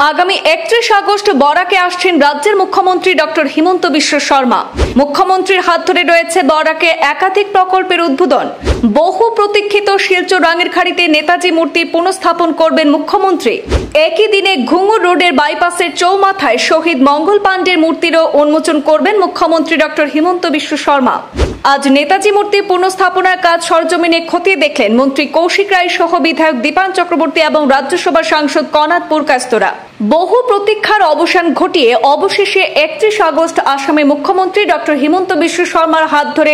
আগামী 31 আগস্ট বরাকে আসছেন রাজ্যের মুখ্যমন্ত্রী ডক্টর হিমন্ত বিশ্ব শর্মা। মুখ্যমন্ত্রীর হাত ধরে রয়েছে বরাকে একাধিক প্রকল্পের উদ্বোধন। বহু প্রতীক্ষিত শিলচর রাঙ্গিরখাড়িতে নেতাজি মূর্তি পুনঃস্থাপন করবেন মুখ্যমন্ত্রী। একই দিনে ঘুঙুর রোডের বাইপাসের চৌমাথায় শহীদ মঙ্গল পাণ্ডের মূর্তিরও উন্মোচন করবেন মুখ্যমন্ত্রী ডক্টর হিমন্ত বিশ্ব শর্মা। আজ নেতাজি মূর্তি পুনঃস্থাপনার কাজ সরজমিনে খতিয়ে দেখলেন মন্ত্রী কৌশিক রায় সহ বিধায়ক দীপান চক্রবর্তী এবং রাজ্যসভার সাংসদ কনাদ পুরকাস্তরা। বহু প্রতীক্ষার অবসান ঘটিয়ে অবশেষে 31 আগস্ট আসামে মুখ্যমন্ত্রী ডক্টর হিমন্ত বিশ্ব শর্মার হাত ধরে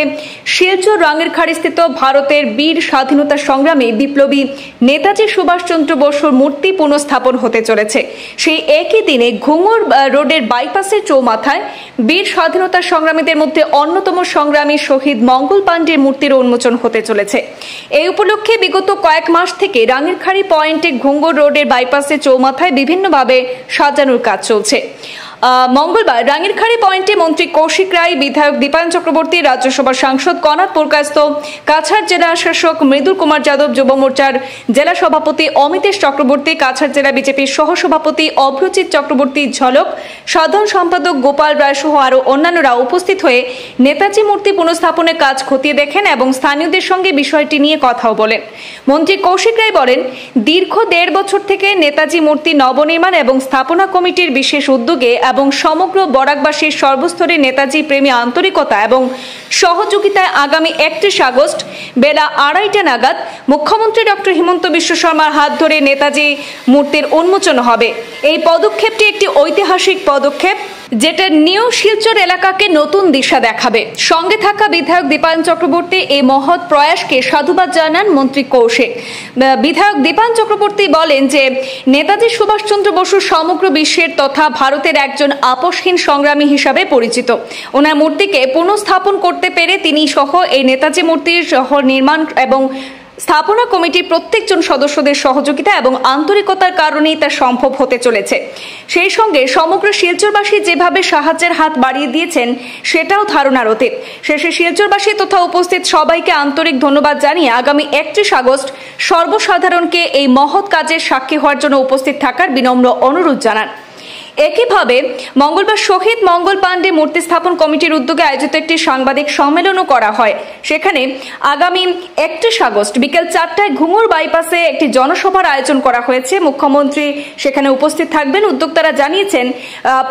শিলচর রাঙ্গিরখাড়িস্থিত ভারতের বীর স্বাধীনতা সংগ্রামী বিপ্লবী নেতাজি সুভাষচন্দ্র বসুর মূর্তি পুনঃস্থাপন হতে চলেছে। সেই একই দিনে ঘুঙুর রোডের বাইপাসের চৌমাথায় বীর স্বাধীনতা সংগ্রামীদের মধ্যে অন্যতম সংগ্রামী শহীদ মঙ্গল পাণ্ডের মূর্তির উন্মোচন হতে চলেছে। এই উপলক্ষে বিগত কয়েক মাস থেকে রাঙ্গিরখাড়ি পয়েন্টে ঘুঙুর রোডের বাইপাসে চৌমাথায় বিভিন্নভাবে সাজানোর কাজ চলছে। মঙ্গলবার রাঙ্গিরখাড়ি পয়েন্টে মন্ত্রী কৌশিক রায়, বিধায়ক দীপান চক্রবর্তী, রাজ্যসভার সাংসদ কনাদ পুরকাস্ত, কাছাড় জেলা শাসক মৃদুল কুমার যাদব, যুব মোর্চার জেলা সভাপতি অমিতেশ চক্রবর্তী, কাছাড় জেলা বিজেপির সহসভাপতি অভ্রজিৎ চক্রবর্তী ঝলক, সাধারণ সম্পাদক গোপাল রায় সহ আরও অন্যান্যরা উপস্থিত হয়ে নেতাজি মূর্তি পুনঃস্থাপনের কাজ খতিয়ে দেখেন এবং স্থানীয়দের সঙ্গে বিষয়টি নিয়ে কথাও বলেন। মন্ত্রী কৌশিক রায় বলেন, দীর্ঘ 1.5 বছর থেকে নেতাজি মূর্তি নবনির্মাণ এবং স্থাপনা কমিটির বিশেষ উদ্যোগে এবং সমগ্র বরাকবাসীর সর্বস্তরে নেতাজি প্রেমী আন্তরিকতা এবং সহযোগিতায় আগামী 31 আগস্ট বেলা 2:30টা নাগাদ মুখ্যমন্ত্রী ডক্টর হিমন্ত বিশ্ব শর্মার হাত ধরে নেতাজি মূর্তির উন্মোচন হবে। এই পদক্ষেপটি একটি ঐতিহাসিক পদক্ষেপ, যেটা নিউ শিলচর এলাকাকে নতুন দিশা দেখাবে। সঙ্গে থাকা বিধায়ক দীপান চক্রবর্তী এই মহৎ প্রয়াসকে সাধুবাদ জানান মন্ত্রী কৌশিক। বিধায়ক দীপান চক্রবর্তী বলেন যে নেতাজি সুভাষচন্দ্র বসু সমগ্র বিশ্বের তথা ভারতের একজন আপোষহীন সংগ্রামী হিসাবে পরিচিত। ওনার মূর্তিকে পুনঃস্থাপন করতে পেরে তিনি সহ এই নেতাজি মূর্তির সহ নির্মাণ এবং স্থাপনা কমিটির প্রত্যেকজন সদস্যদের সহযোগিতা এবং আন্তরিকতার কারণেই তা সম্ভব হতে চলেছে। সেই সঙ্গে সমগ্র শিলচরবাসী যেভাবে সাহায্যের হাত বাড়িয়ে দিয়েছেন সেটাও ধারণার অতীত। শেষে শিলচরবাসী তথা উপস্থিত সবাইকে আন্তরিক ধন্যবাদ জানিয়ে আগামী 31 আগস্ট সর্বসাধারণকে এই মহৎ কাজের সাক্ষী হওয়ার জন্য উপস্থিত থাকার বিনম্র অনুরোধ জানান। একইভাবে মঙ্গলবার শহীদ মঙ্গল পাণ্ডে মূর্তি স্থাপন কমিটির উদ্যোগে আয়োজিত একটি সাংবাদিক সম্মেলনও করা হয়। সেখানে আগামী 31 আগস্ট বিকেল 4টায় ঘুঙুর বাইপাসে একটি জনসভার আয়োজন করা হয়েছে। মুখ্যমন্ত্রী সেখানে উপস্থিত থাকবেন। উদ্যোক্তারা জানিয়েছেন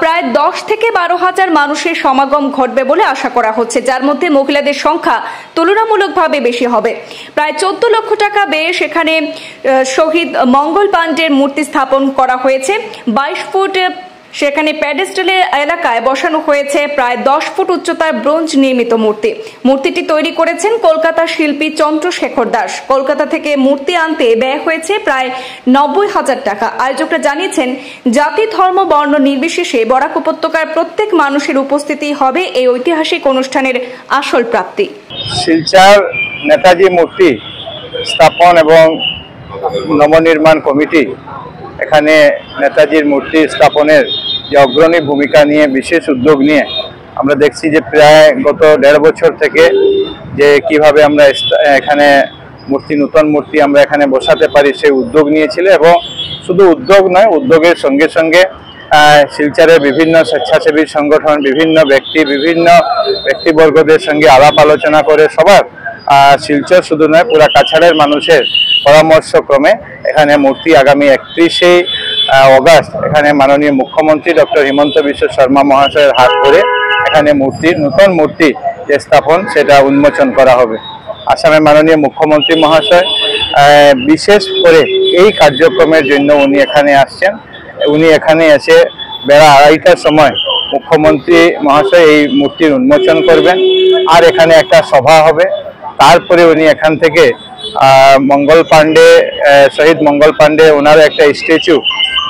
প্রায় 10 থেকে 12 হাজার মানুষের সমাগম ঘটবে বলে আশা করা হচ্ছে, যার মধ্যে মহিলাদের সংখ্যা তুলনামূলকভাবে বেশি হবে। প্রায় 14 লক্ষ টাকা ব্যয়ে সেখানে শহীদ মঙ্গল পাণ্ডের মূর্তি স্থাপন করা হয়েছে। 22 ফুট সেখানে প্যাডেস্টেলের এলাকায় বসানো হয়েছে প্রায় 10 ফুট উচ্চতার ব্রোঞ্জ নির্মিত মূর্তি। মূর্তিটি তৈরি করেছেন কলকাতার শিল্পী চন্দ্রশেখর দাস। কলকাতা থেকে মূর্তি আনতে ব্যয় হয়েছে প্রায় 90,000 টাকা। আয়োজকরা জানিয়েছেন জাতি, ধর্ম, বর্ণ নির্বিশেষে বরাক উপত্যকার প্রত্যেক মানুষের উপস্থিতি হবে এই ঐতিহাসিক অনুষ্ঠানের আসল প্রাপ্তি। শিলচর নেতাজি মূর্তি স্থাপন এবং নবনির্মাণ কমিটি এখানে নেতাজির মূর্তি স্থাপনের যে অগ্রণী ভূমিকা নিয়ে বিশেষ উদ্যোগ নিয়ে আমরা দেখছি যে প্রায় গত 1.5 বছর থেকে যে কিভাবে আমরা এখানে নতুন মূর্তি আমরা এখানে বসাতে পারি সেই উদ্যোগ নিয়েছিল। এবং শুধু উদ্যোগ নয়, উদ্যোগের সঙ্গে সঙ্গে শিলচরের বিভিন্ন স্বেচ্ছাসেবী সংগঠন, বিভিন্ন ব্যক্তিবর্গদের সঙ্গে আলাপ আলোচনা করে সবার শিলচর শুধু নয় পুরা কাছাড়ের মানুষের পরামর্শক্রমে এখানে মূর্তি আগামী 31 আগস্ট এখানে মাননীয় মুখ্যমন্ত্রী ডক্টর হিমন্ত বিশ্ব শর্মা মহাশয়ের হাত ধরে এখানে নতুন মূর্তি যে স্থাপন সেটা উন্মোচন করা হবে। আসামের মাননীয় মুখ্যমন্ত্রী মহাশয় বিশেষ করে এই কার্যক্রমের জন্য উনি এখানে আসছেন। উনি এখানে এসে বেলা 2:30টার সময় মুখ্যমন্ত্রী মহাশয় এই মূর্তির উন্মোচন করবেন, আর এখানে একটা সভা হবে। তারপরে উনি এখান থেকে মঙ্গল পাণ্ডে, শহীদ মঙ্গল পাণ্ডে ওনার একটা স্ট্যাচু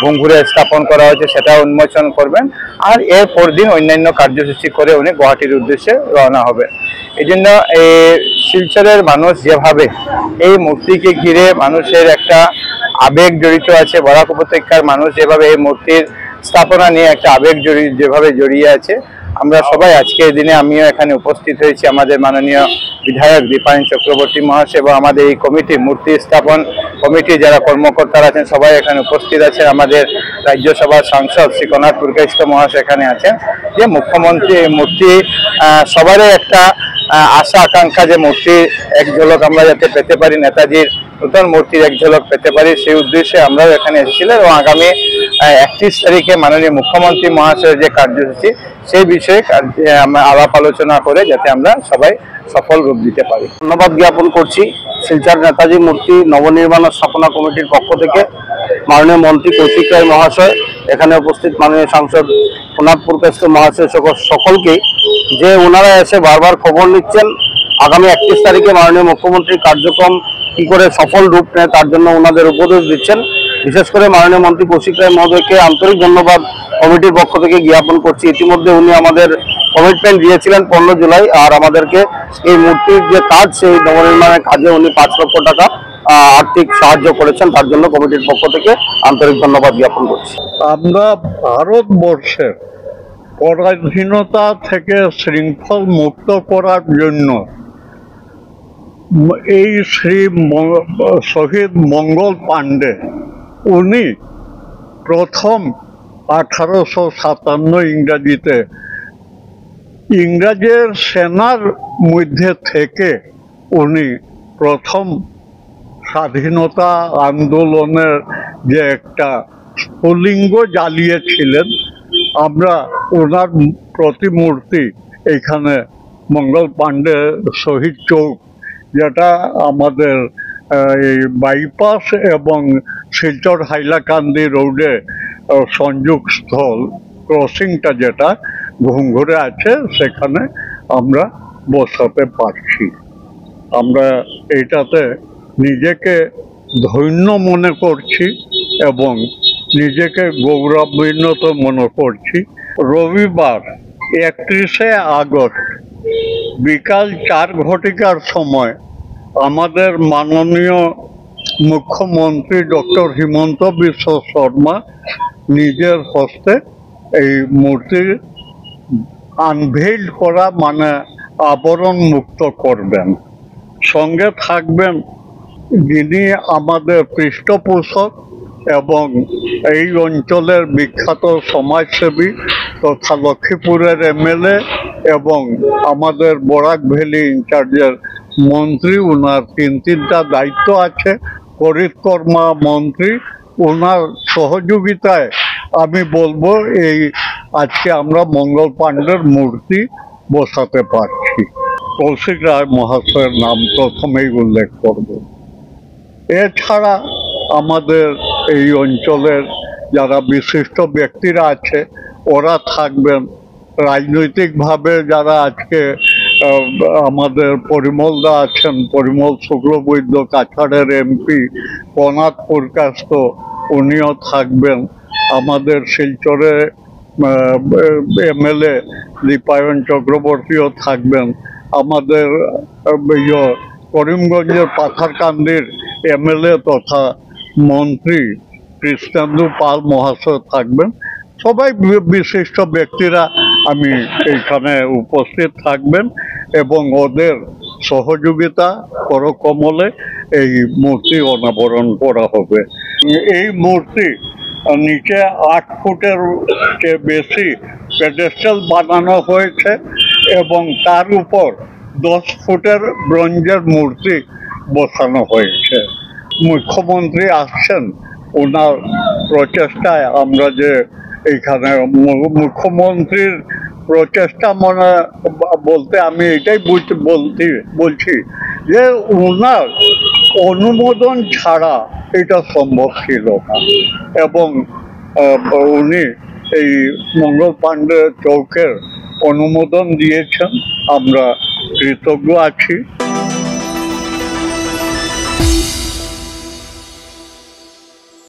ঘুঙুরে স্থাপন করা হয়েছে সেটা উন্মোচন করবেন। আর এর পর দিন অন্যান্য কার্যসূচি করে উনি গুয়াহাটির উদ্দেশ্যে রওনা হবেন। এই জন্য শিলচরের মানুষ যেভাবে এই মূর্তিকে ঘিরে মানুষের একটা আবেগ জড়িত আছে, বরাক উপত্যকার মানুষ যেভাবে এই মূর্তির স্থাপনা নিয়ে একটা আবেগ যেভাবে জড়িয়ে আছে, আমরা সবাই আজকের দিনে আমিও এখানে উপস্থিত হয়েছি। আমাদের মাননীয় বিধায়ক দীপায়ন চক্রবর্তী মহাশয় এবং আমাদের এই কমিটি মূর্তি স্থাপন কমিটি যারা কর্মকর্তারা আছেন সবাই এখানে উপস্থিত আছেন। আমাদের রাজ্যসভার সাংসদ শ্রী কনাথ পুরকাইস্থ মহাশয় এখানে আছেন। যে মুখ্যমন্ত্রী এই মূর্তি সবারই একটা আশা আকাঙ্ক্ষা যে মূর্তি এক ঝলক আমরা যাতে পেতে পারি, নেতাজির নতুন মূর্তির এক ঝলক পেতে পারি, সেই উদ্দেশ্যে আমরাও এখানে এসেছিলাম। এবং আগামী 31 তারিখে মাননীয় মুখ্যমন্ত্রী মহাশয়ের যে কার্যসূচি সেই বিষয়ে আমরা আলাপ আলোচনা করে যাতে আমরা সবাই সফল রূপ দিতে পারি। ধন্যবাদ জ্ঞাপন করছি শিলচর নেতাজি মূর্তি নবনির্মাণ স্থাপনা কমিটির পক্ষ থেকে মাননীয় মন্ত্রী কৌশিক রায় মহাশয়, এখানে উপস্থিত মাননীয় সাংসদ কনাথ পুরকাইস্থ মহাশয় সকলকেই, যে ওনারা এসে বারবার খবর নিচ্ছেন আগামী 31 তারিখে মাননীয় মুখ্যমন্ত্রীর কার্যক্রম কি করে সফল রূপ নেয় তার জন্য ওনাদের উপদেশ দিচ্ছেন। বিশেষ করে মাননীয় মন্ত্রী কৌশিক রায় মহোদয়কে আন্তরিক ধন্যবাদ কমিটির পক্ষ থেকে জ্ঞাপন করছি। ইতিমধ্যে উনি আমাদের কমিটমেন্ট দিয়েছিলেন 15 জুলাই, আর আমাদেরকে এই মূর্তির যে কাজ সেই নবনির্মাণের কাজে উনি 5 লক্ষ টাকা আর্থিক সাহায্য করেছেন, তার জন্য কমিটির পক্ষ থেকে আন্তরিক ধন্যবাদ জ্ঞাপন করছি। আমরা ভারতবর্ষের পরাধীনতা থেকে শৃঙ্খল মুক্ত করার জন্য এই শহীদ মঙ্গল পাণ্ডে উনি প্রথম 1857 ইংরাজিতে ইংরেজের সেনার মধ্যে থেকে উনি প্রথম স্বাধীনতা আন্দোলনের যে একটা স্ফুলিঙ্গ জ্বালিয়েছিলেন। আমরা ওনার প্রতিমূর্তি এখানে মঙ্গল পাণ্ডে শহীদ চৌক, যেটা আমাদের এই বাইপাস এবং শিলচর হাইলাকান্দি রোডে সংযোগস্থল ক্রসিংটা যেটা ঘুঙ্গুরে আছে, সেখানে আমরা বসাতে পারছি। আমরা এইটাতে নিজেকে ধন্য মনে করছি এবং নিজেকে গৌরবান্বিত মনে করছি। রবিবার 31শে আগস্ট বিকাল 4 ঘটিকার সময় আমাদের মাননীয় মুখ্যমন্ত্রী ডক্টর হিমন্ত বিশ্ব শর্মা নিজের হস্তে এই মূর্তি আনভেইল করা মানে আবরণ মুক্ত করবেন। সঙ্গে থাকবেন যিনি আমাদের পৃষ্ঠপোষক এবং এই অঞ্চলের বিখ্যাত সমাজসেবী তথা লক্ষ্মীপুরের MLA এবং আমাদের বরাক ভ্যালি ইনচার্জের মন্ত্রী। ওনার তিনটা দায়িত্ব আছে। পরিক্রমা মন্ত্রী, ওনার সহযোগিতায় আমি বলবো এই আজকে আমরা মঙ্গল পাণ্ডের মূর্তি বসাতে পারছি। কৌশিক রায় মহাশয়ের নাম প্রথমেই উল্লেখ করব। এছাড়া আমাদের এই অঞ্চলের যারা বিশিষ্ট ব্যক্তিরা আছে ওরা থাকবেন। রাজনৈতিকভাবে যারা আজকে আমাদের পরিমলদা আছেন, পরিমল শুক্লবৈদ্য কাছাড়ের MP, কনাথ পুরকাইস্থ উনিও থাকবেন। আমাদের শিলচরে MLA দীপায়ন চক্রবর্তীও থাকবেন। আমাদের করিমগঞ্জের পাথারকান্দির MLA তথা মন্ত্রী কৃষ্ণেন্দু পাল মহাশয় থাকবেন। সবাই বিশিষ্ট ব্যক্তিরা আমি এইখানে উপস্থিত থাকবেন এবং ওদের সহযোগিতা করকমলে এই মূর্তি অনাবরণ করা হবে। এই মূর্তি নিচে 8 ফুটের চেয়ে বেশি পেডেস্টাল বানানো হয়েছে এবং তার উপর 10 ফুটের ব্রোঞ্জের মূর্তি বসানো হয়েছে। মুখ্যমন্ত্রী আসছেন, ওনার প্রচেষ্টায় আমরা যে এইখানে মুখ্যমন্ত্রীর প্রচেষ্টা মনে বলতে আমি এটাই বলছি যে ওনার অনুমোদন ছাড়া এটা সম্ভব ছিল না এবং উনি এই মঙ্গল পাণ্ডে চৌকের অনুমোদন দিয়েছেন। আমরা কৃতজ্ঞ আছি।